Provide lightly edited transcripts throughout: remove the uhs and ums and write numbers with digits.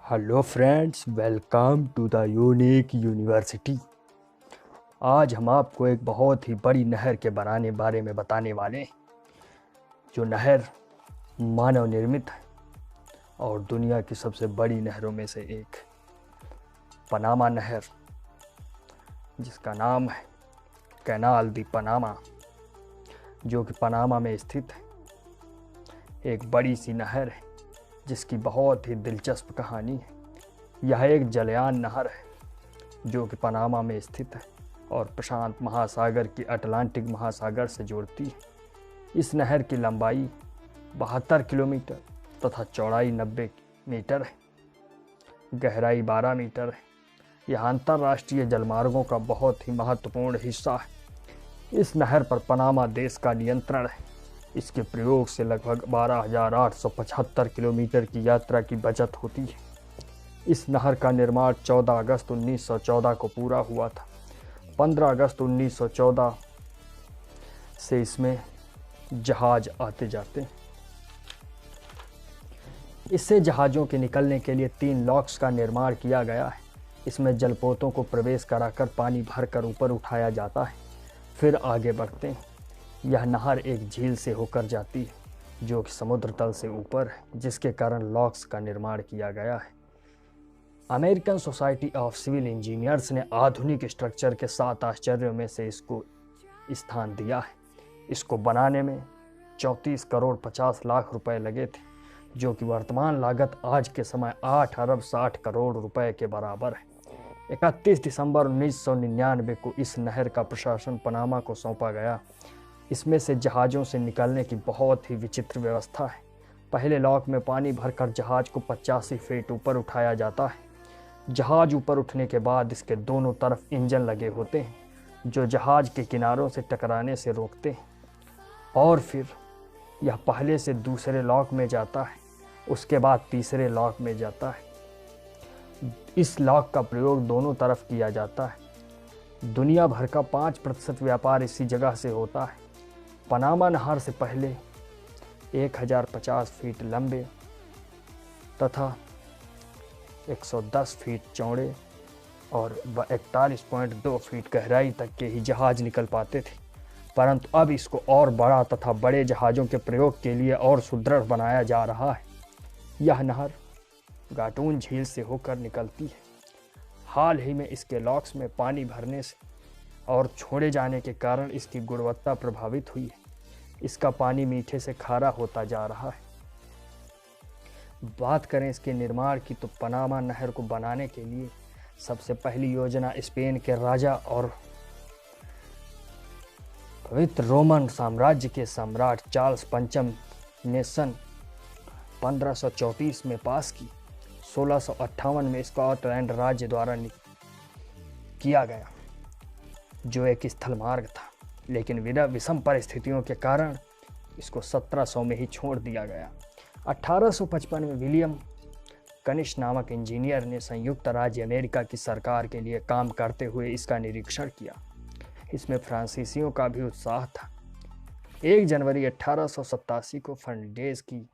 Hello friends, welcome to the unique university. आज हम आपको एक बहुत ही बड़ी नहर के बारे में बताने वाले हैं। जो नहर मानव निर्मित है और दुनिया की सबसे बड़ी नहरों में से एक, पनामा नहर, जिसका नाम है कैनाल दी पनामा, जो कि पनामा में स्थित है। एक बड़ी सी नहर है जिसकी बहुत ही दिलचस्प कहानी है। यह एक जलयान नहर है जो कि पनामा में स्थित है और प्रशांत महासागर की अटलांटिक महासागर से जोड़ती है। इस नहर की लंबाई 72 किलोमीटर तथा चौड़ाई 90 मीटर है, गहराई 12 मीटर है। यह अंतर्राष्ट्रीय जलमार्गों का बहुत ही महत्वपूर्ण हिस्सा है। इस नहर पर पनामा देश का नियंत्रण है। इसके प्रयोग से लगभग 12,875 किलोमीटर की यात्रा की बचत होती है। इस नहर का निर्माण 14 अगस्त 1914 को पूरा हुआ था। 15 अगस्त 1914 से इसमें जहाज आते जाते हैं। इससे जहाज़ों के निकलने के लिए 3 लॉक्स का निर्माण किया गया है। इसमें जलपोतों को प्रवेश कराकर पानी भरकर ऊपर उठाया जाता है, फिर आगे बढ़ते हैं। यह नहर एक झील से होकर जाती है जो कि समुद्र तल से ऊपर है, जिसके कारण लॉक्स का निर्माण किया गया है। American society of civil engineers ने आधुनिक स्ट्रक्चर के 7 आश्चर्यों में से इसको स्थान दिया है। इसको बनाने में 34 करोड़ 50 लाख रुपए लगे थे, जो कि वर्तमान लागत आज के समय 8 अरब 60 करोड़ रुपए के बराबर है। 31 दिसंबर 1999 को इस नहर का प्रशासन पनामा को सौंपा गया। इसमें से जहाज़ों से निकलने की बहुत ही विचित्र व्यवस्था है। पहले लॉक में पानी भरकर जहाज़ को 85 फीट ऊपर उठाया जाता है। जहाज़ ऊपर उठने के बाद इसके दोनों तरफ इंजन लगे होते हैं जो जहाज़ के किनारों से टकराने से रोकते हैं, और फिर यह पहले से दूसरे लॉक में जाता है, उसके बाद तीसरे लॉक में जाता है। इस लॉक का प्रयोग दोनों तरफ किया जाता है। दुनिया भर का 5% व्यापार इसी जगह से होता है। पनामा नहर से पहले 1050 फीट लंबे तथा 110 फीट चौड़े और 41.2 फीट गहराई तक के ही जहाज निकल पाते थे, परंतु अब इसको और बड़ा तथा बड़े जहाज़ों के प्रयोग के लिए और सुदृढ़ बनाया जा रहा है। यह नहर गाटून झील से होकर निकलती है। हाल ही में इसके लॉक्स में पानी भरने से और छोड़े जाने के कारण इसकी गुणवत्ता प्रभावित हुई है। इसका पानी मीठे से खारा होता जा रहा है। बात करें इसके निर्माण की, तो पनामा नहर को बनाने के लिए सबसे पहली योजना स्पेन के राजा और पवित्र रोमन साम्राज्य के सम्राट चार्ल्स पंचम ने सन 1534 में पास की। 1658 में स्कॉटलैंड राज्य द्वारा किया गया, जो एक स्थल मार्ग था, लेकिन विषम परिस्थितियों के कारण इसको 1700 में ही छोड़ दिया गया। 1855 में विलियम कनिश नामक इंजीनियर ने संयुक्त राज्य अमेरिका की सरकार के लिए काम करते हुए इसका निरीक्षण किया। इसमें फ्रांसीसियों का भी उत्साह था। 1 जनवरी 1887 को फर्नांडीज की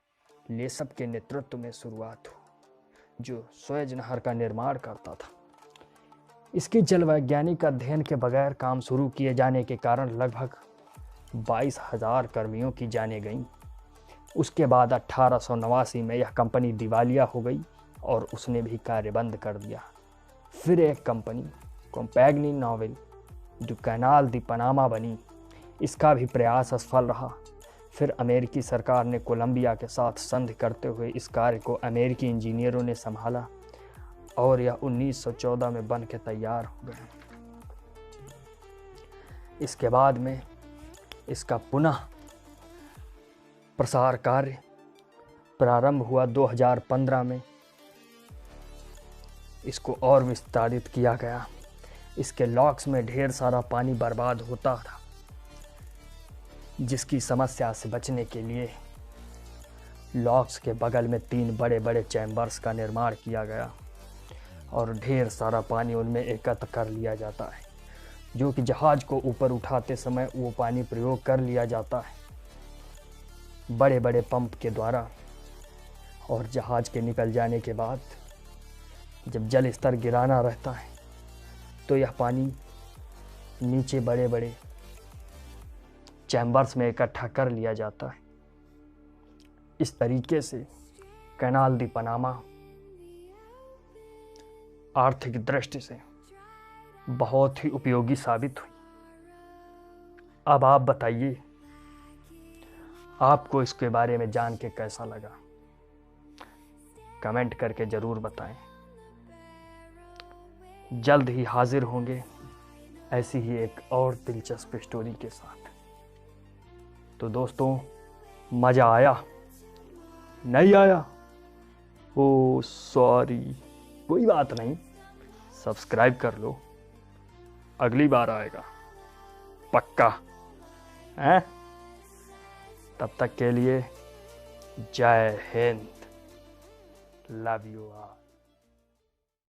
लेसप के नेतृत्व में शुरुआत हुई, जो सुएज नहर का निर्माण करता था। इसकी जलवैज्ञानिक अध्ययन के बगैर काम शुरू किए जाने के कारण लगभग 22,000 कर्मियों की जानें गईं। उसके बाद 1889 में यह कंपनी दिवालिया हो गई और उसने भी कार्य बंद कर दिया। फिर एक कंपनी कॉम्पैग्नी नोवेल जो कैनाल दी पनामा बनी। इसका भी प्रयास असफल रहा। फिर अमेरिकी सरकार ने कोलंबिया के साथ संधि करते हुए इस कार्य को अमेरिकी इंजीनियरों ने संभाला और यह 1914 में बन के तैयार हो गया। इसके बाद में इसका पुनः प्रसार कार्य प्रारंभ हुआ 2015 में। इसको और विस्तारित किया गया। इसके लॉक्स में ढेर सारा पानी बर्बाद होता था, जिसकी समस्या से बचने के लिए लॉक्स के बगल में 3 बड़े बड़े चैम्बर्स का निर्माण किया गया और ढेर सारा पानी उनमें एकत्र कर लिया जाता है, जो कि जहाज को ऊपर उठाते समय वो पानी प्रयोग कर लिया जाता है बड़े बड़े पंप के द्वारा, और जहाज के निकल जाने के बाद जब जल स्तर गिराना रहता है तो यह पानी नीचे बड़े बड़े चैम्बर्स में इकट्ठा कर लिया जाता है। इस तरीके से कैनाल दी पनामा आर्थिक दृष्टि से बहुत ही उपयोगी साबित हुई। अब आप बताइए, आपको इसके बारे में जान के कैसा लगा? कमेंट करके ज़रूर बताएं। जल्द ही हाजिर होंगे ऐसी ही एक और दिलचस्प स्टोरी के साथ। तो दोस्तों, मज़ा आया? नहीं आया? ओ सॉरी, कोई बात नहीं, सब्सक्राइब कर लो, अगली बार आएगा पक्का हैं? तब तक के लिए जय हिंद, लव यू ऑल।